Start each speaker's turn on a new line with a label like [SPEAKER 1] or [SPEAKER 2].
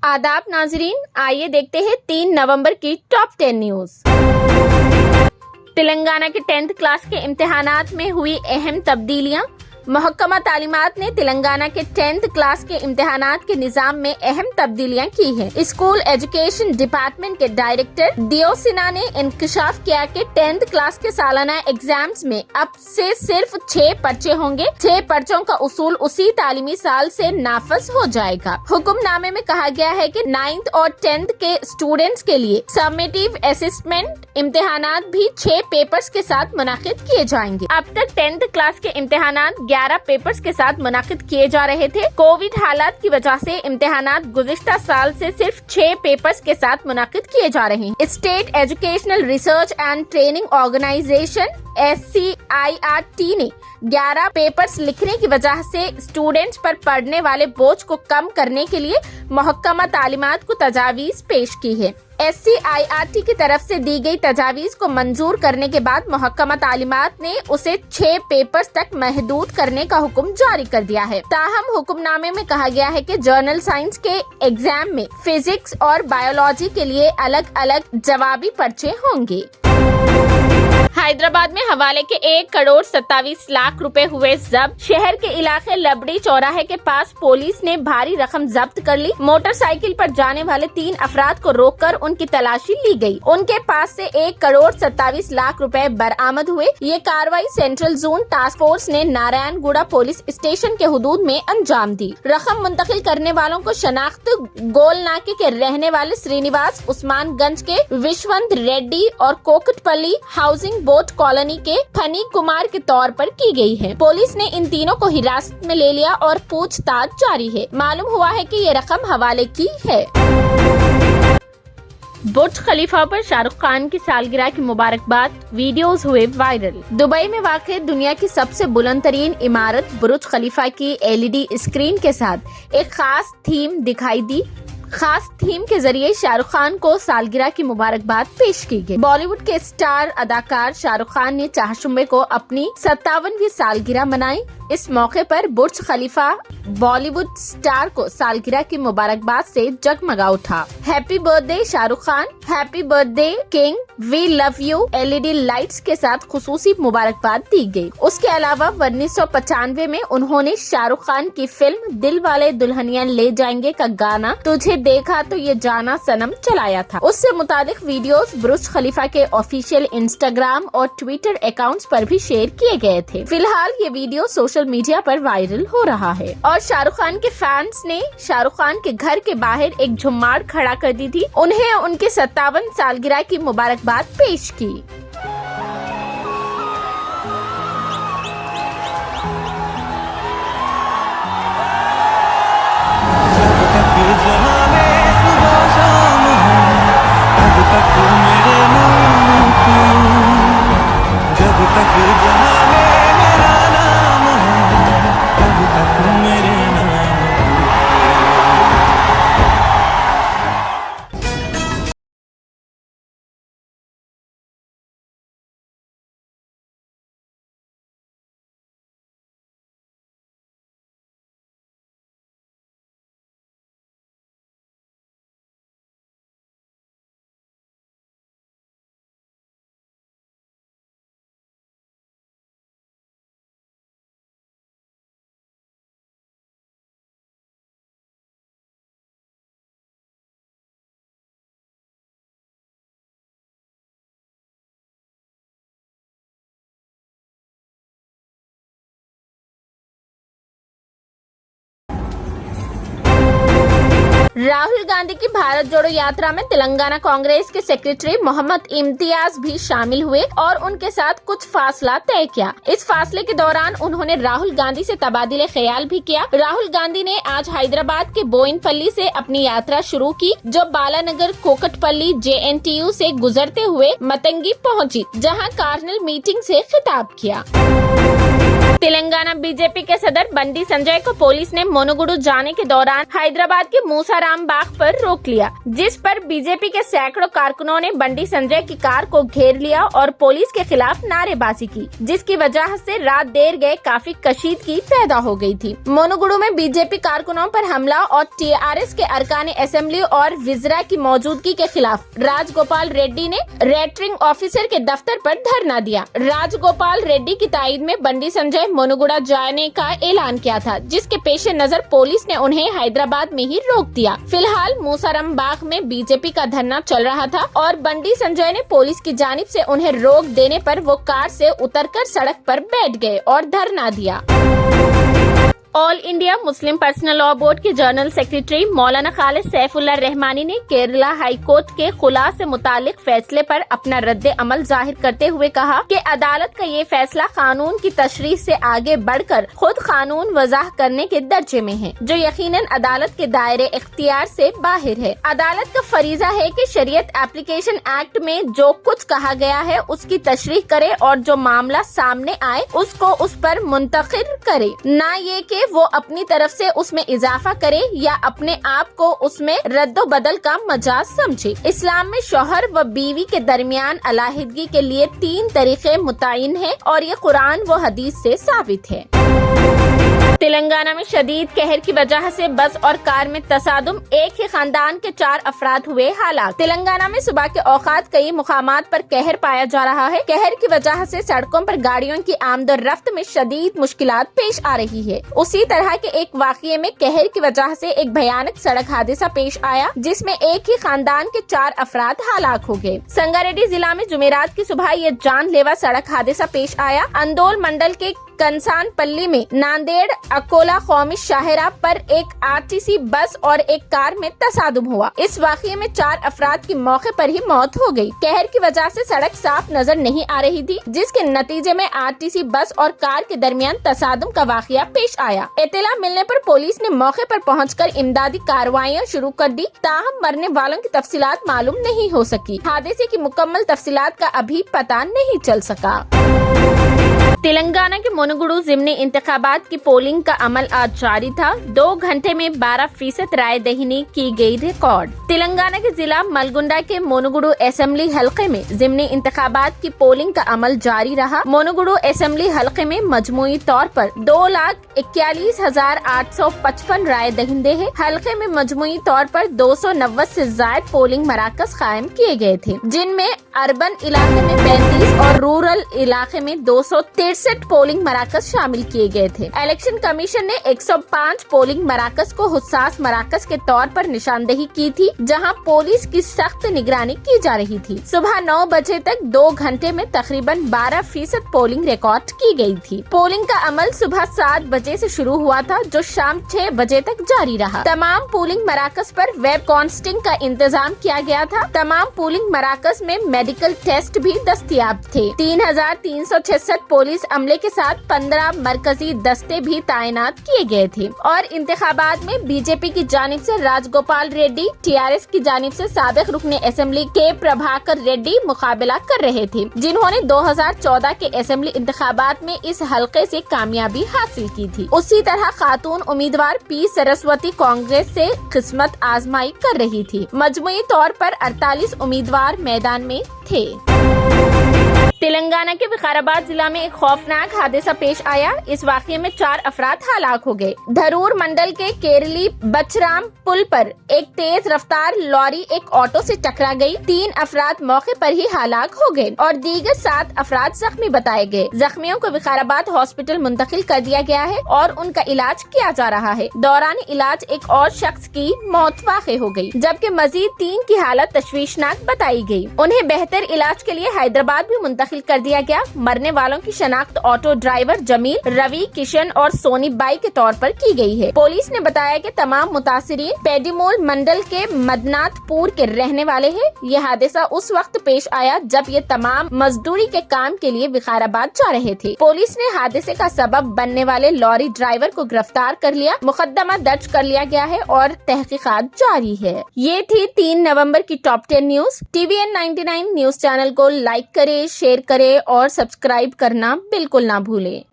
[SPEAKER 1] आदाब नाजरीन, आइए देखते हैं 3 नवंबर की टॉप 10 न्यूज। तेलंगाना के 10th क्लास के इम्तिहानात में हुई अहम तब्दीलियां। महकमा तालीमात ने तेलंगाना के 10th क्लास के इम्तिहानात के निजाम में अहम तब्दीलियां की हैं। स्कूल एजुकेशन डिपार्टमेंट के डायरेक्टर दियो सिन्हा ने इंकशाफ किया कि 10th क्लास के सालाना एग्जाम्स में अब से सिर्फ 6 पर्चे होंगे। 6 पर्चों का उसूल उसी तालीमी साल से नाफज हो जाएगा। हुक्मनामे में कहा गया है कि 9th और 10th के स्टूडेंट्स के लिए समेटिव असेसमेंट इम्तिहानात भी 6 पेपर्स के साथ मुनाकिद किए जाएंगे। अब तक 10th क्लास के इम्तिहानात 11 पेपर्स के साथ मुनाकिद किए जा रहे थे। कोविड हालात की वजह से इम्तिहानात गुज़िश्ता साल से सिर्फ 6 पेपर्स के साथ मुनाकिद किए जा रहे हैं। State educational research and training organisation SCIRT ने 11 पेपर्स लिखने की वजह से स्टूडेंट्स पर पड़ने वाले बोझ को कम करने के लिए महकमा तालीमात को तजावीज पेश की है। SCIRT की तरफ से दी गई तजावीज को मंजूर करने के बाद महकमा तालीमात ने उसे 6 पेपर्स तक महदूद करने का हुक्म जारी कर दिया है। ताहम हुक्मनामे में कहा गया है कि जर्नल साइंस के एग्जाम में फिजिक्स और बायोलॉजी के लिए अलग अलग जवाबी पर्चे होंगे। हैदराबाद में हवाले के 1,27,00,000 रुपए हुए जब्त। शहर के इलाके लबड़ी चौराहे के पास पुलिस ने भारी रकम जब्त कर ली। मोटरसाइकिल पर जाने वाले 3 अफराद को रोककर उनकी तलाशी ली गई। उनके पास से 1,27,00,000 रुपए बरामद हुए। ये कार्रवाई सेंट्रल जोन टास्क फोर्स ने नारायणगुड़ा पुलिस स्टेशन के हुदूद में अंजाम दी। रकम मुंतकिल करने वालों को शनाख्त गोलनाके के रहने वाले श्रीनिवास, उस्मानगंज के विश्वंत रेड्डी और कोकटपल्ली हाउसिंग बोट कॉलोनी के फनी कुमार के तौर पर की गई है। पुलिस ने इन तीनों को हिरासत में ले लिया और पूछताछ जारी है। मालूम हुआ है कि ये रकम हवाले की है। बुर्ज खलीफा पर शाहरुख खान की सालगिरह की मुबारकबाद वीडियोस हुए वायरल। दुबई में वाक़ दुनिया की सबसे बुलंद तरीन इमारत बुर्ज खलीफा की LED स्क्रीन के साथ एक खास थीम दिखाई दी। खास थीम के जरिए शाहरुख खान को सालगिरह की मुबारकबाद पेश की गई। बॉलीवुड के स्टार अदाकार शाहरुख खान ने चाहशुमे को अपनी 57वीं सालगिरह मनाई। इस मौके पर बुर्ज खलीफा बॉलीवुड स्टार को सालगिरह की मुबारकबाद से जगमगा उठा। Happy birthday Shahrukh Khan, happy birthday king, we love you LED lights के साथ खुसूसी मुबारकबाद दी गई। उसके अलावा 1995 में उन्होंने शाहरुख खान की फिल्म दिल वाले दुल्हनिया ले जाएंगे का गाना तुझे देखा तो ये जाना सनम चलाया था। उससे मुतालिक वीडियोस बुर्ज खलीफा के ऑफिशियल इंस्टाग्राम और ट्विटर अकाउंट्स पर भी शेयर किए गए थे। फिलहाल ये वीडियो सोशल मीडिया पर वायरल हो रहा है और शाहरुख खान के फैंस ने शाहरुख खान के घर के बाहर एक झुम्माड़ खड़ा कर दी थी। उन्हें उनके 57 सालगिरह की मुबारकबाद पेश की। राहुल गांधी की भारत जोड़ो यात्रा में तेलंगाना कांग्रेस के सेक्रेटरी मोहम्मद इम्तियाज भी शामिल हुए और उनके साथ कुछ फासला तय किया। इस फासले के दौरान उन्होंने राहुल गांधी से तबादिले ख्याल भी किया। राहुल गांधी ने आज हैदराबाद के बोयिनपल्ली से अपनी यात्रा शुरू की, जो बालानगर कोकटपल्ली JNTU से गुजरते हुए मतंगी पहुंची, जहां कार्नल मीटिंग से खिताब किया। तेलंगाना बीजेपी के सदर बंडी संजय को पुलिस ने मोनुगुडू जाने के दौरान हैदराबाद के मूसाराम बाग पर रोक लिया, जिस पर बीजेपी के सैकड़ों कारकुनों ने बंडी संजय की कार को घेर लिया और पुलिस के खिलाफ नारेबाजी की, जिसकी वजह से रात देर गए काफी कशीदगी पैदा हो गई थी। मोनुगुडू में बीजेपी कारकुनों पर हमला और टीआरएस के अरकान असेंबली और विजरा की मौजूदगी के खिलाफ राजगोपाल रेड्डी ने रिटर्निंग ऑफिसर के दफ्तर पर धरना दिया। राजगोपाल रेड्डी की तायद में बंडी संजय मोनुगुडा जाने का ऐलान किया था, जिसके पेश नजर पुलिस ने उन्हें हैदराबाद में ही रोक दिया। फिलहाल मूसाराम बाग में बीजेपी का धरना चल रहा था और बंडी संजय ने पुलिस की जानिब से उन्हें रोक देने पर वो कार से उतरकर सड़क पर बैठ गए और धरना दिया। All India Muslim personal law board के जनरल सेक्रेटरी मौलाना खालिद सैफुल्लाह रहमानी ने केरला हाई कोर्ट के खुला से मुतालिक फैसले पर अपना रद्द अमल जाहिर करते हुए कहा कि अदालत का ये फैसला कानून की तशरीह से आगे बढ़कर खुद कानून वज़ाह करने के दर्जे में है, जो यकीनन अदालत के दायरे इख्तियार से बाहर है। अदालत का फरीजा है कि शरीयत एप्लीकेशन एक्ट में जो कुछ कहा गया है उसकी तशरीह करे और जो मामला सामने आए उसको उस पर मुंतकिल करे, न ये कि वो अपनी तरफ से उसमें इजाफा करे या अपने आप को उसमें रद्दो बदल का मजाज समझे। इस्लाम में शौहर व बीवी के दरमियान अलहदगी के लिए 3 तरीके मुतय्यन हैं और ये कुरान व हदीस से साबित है। तेलंगाना में शदीद कहर की वजह से बस और कार में तसादुम, एक ही खानदान के 4 अफराद हुए हलाक। तेलंगाना में सुबह के औकात कई मुकामात पर कहर पाया जा रहा है। कहर की वजह से सड़कों पर गाड़ियों की आमदोरफ्त में शदीद मुश्किलात पेश आ रही है। उसी तरह के एक वाक़ये में कहर की वजह से एक भयानक सड़क हादसा पेश आया, जिसमें एक ही खानदान के 4 अफराद हलाक हो गए। संगारेड्डी जिला में जुमेरात की सुबह ये जानलेवा सड़क हादसा पेश आया। अंदोल मंडल के कंसान पल्ली में नांदेड़ अकोला कौमी शाहरा पर एक आरटीसी बस और एक कार में तसादुम हुआ। इस वाक़ये में 4 अफराद की मौके पर ही मौत हो गई। कहर की वजह से सड़क साफ नजर नहीं आ रही थी, जिसके नतीजे में आरटीसी बस और कार के दरमियान तसादुम का वाक़या पेश आया। इत्तला मिलने पर पुलिस ने मौके पर पहुंचकर इमदादी कार्रवाइयां शुरू कर दी। ताहम मरने वालों की तफसीलात मालूम नहीं हो सकी। हादसे की मुकम्मल तफसीलात का अभी पता नहीं चल सका। तेलंगाना के मोनुगुडू ज़िमनी इंतखाबात की पोलिंग का अमल आज जारी था। 2 घंटे में 12% राय दहिनी की गई रिकॉर्ड। तेलंगाना के जिला मलगुंडा के मोनुगुडू असेंबली हलके में ज़िमनी इंतखाबात की पोलिंग का अमल जारी रहा। मोनुगुडू असेंबली हलके में मजमूई तौर पर 2,41,855 राय दहिंदे हैं। हलके में मजमूई तौर पर 290 से ज्यादा पोलिंग मराकज कायम किए गए थे, जिनमें अर्बन इलाके में 35 और रूरल इलाके में 263 पोलिंग मराकज शामिल किए गए थे। इलेक्शन कमीशन ने 105 पोलिंग मराकज को हुस्सास मराकज के तौर पर निशानदेही की थी, जहां पुलिस की सख्त निगरानी की जा रही थी। सुबह 9 बजे तक 2 घंटे में तकरीबन 12% पोलिंग रिकॉर्ड की गई थी। पोलिंग का अमल सुबह 7 बजे से शुरू हुआ था, जो शाम 6 बजे तक जारी रहा। तमाम पोलिंग मराकज पर वेब कास्टिंग का इंतजाम किया गया था। तमाम पोलिंग मराकज में मेडिकल टेस्ट भी दस्तयाब थे। 3,366 पुलिस अमले के साथ 15 मरकजी दस्ते भी तैनात किए गए थे और इंतखाबात में बीजेपी की जानिब से राजगोपाल रेड्डी, टीआरएस की जानिब से साबिक रुकने असेंबली के प्रभाकर रेड्डी मुकाबला कर रहे थे, जिन्होंने 2014 के असेंबली इंतखाबात में इस हलके से कामयाबी हासिल की थी। उसी तरह खातून उम्मीदवार पी सरस्वती कांग्रेस से किस्मत आजमाई कर रही थी। मजमूई तौर पर 48 उम्मीदवार मैदान में थे। तेलंगाना के विकाराबाद जिला में एक खौफनाक हादसा पेश आया। इस वाक़ये में 4 अफराद हलाक हो गए। धरूर मंडल के केरली बचराम पुल पर एक तेज रफ्तार लॉरी एक ऑटो से टकरा गई। 3 अफराद मौके पर ही हलाक हो गए और दीगर 7 अफराद जख्मी बताए गए। जख्मियों को विकाराबाद हॉस्पिटल मुंतकिल कर दिया गया है और उनका इलाज किया जा रहा है। दौरान इलाज एक और शख्स की मौत वाक़ई हो गई, जबकि मजीद 3 की हालत तशवीशनाक बताई गई। उन्हें बेहतर इलाज के लिए हैदराबाद भी मुंतकिल कर दिया गया। मरने वालों की शनाख्त ऑटो ड्राइवर जमील, रवि, किशन और सोनी बाई के तौर पर की गई है। पुलिस ने बताया कि तमाम मुतासिरीन पेडीमोल मंडल के मदनाथपुर के रहने वाले हैं। यह हादसा उस वक्त पेश आया जब ये तमाम मजदूरी के काम के लिए विकाराबाद जा रहे थे। पुलिस ने हादसे का सबब बनने वाले लॉरी ड्राइवर को गिरफ्तार कर लिया। मुकदमा दर्ज कर लिया गया है और तहकीकात जारी है। ये थी 3 नवंबर की top 10 news. TVN 99 news channel को लाइक करे, शेयर करे और सब्सक्राइब करना बिल्कुल ना भूले।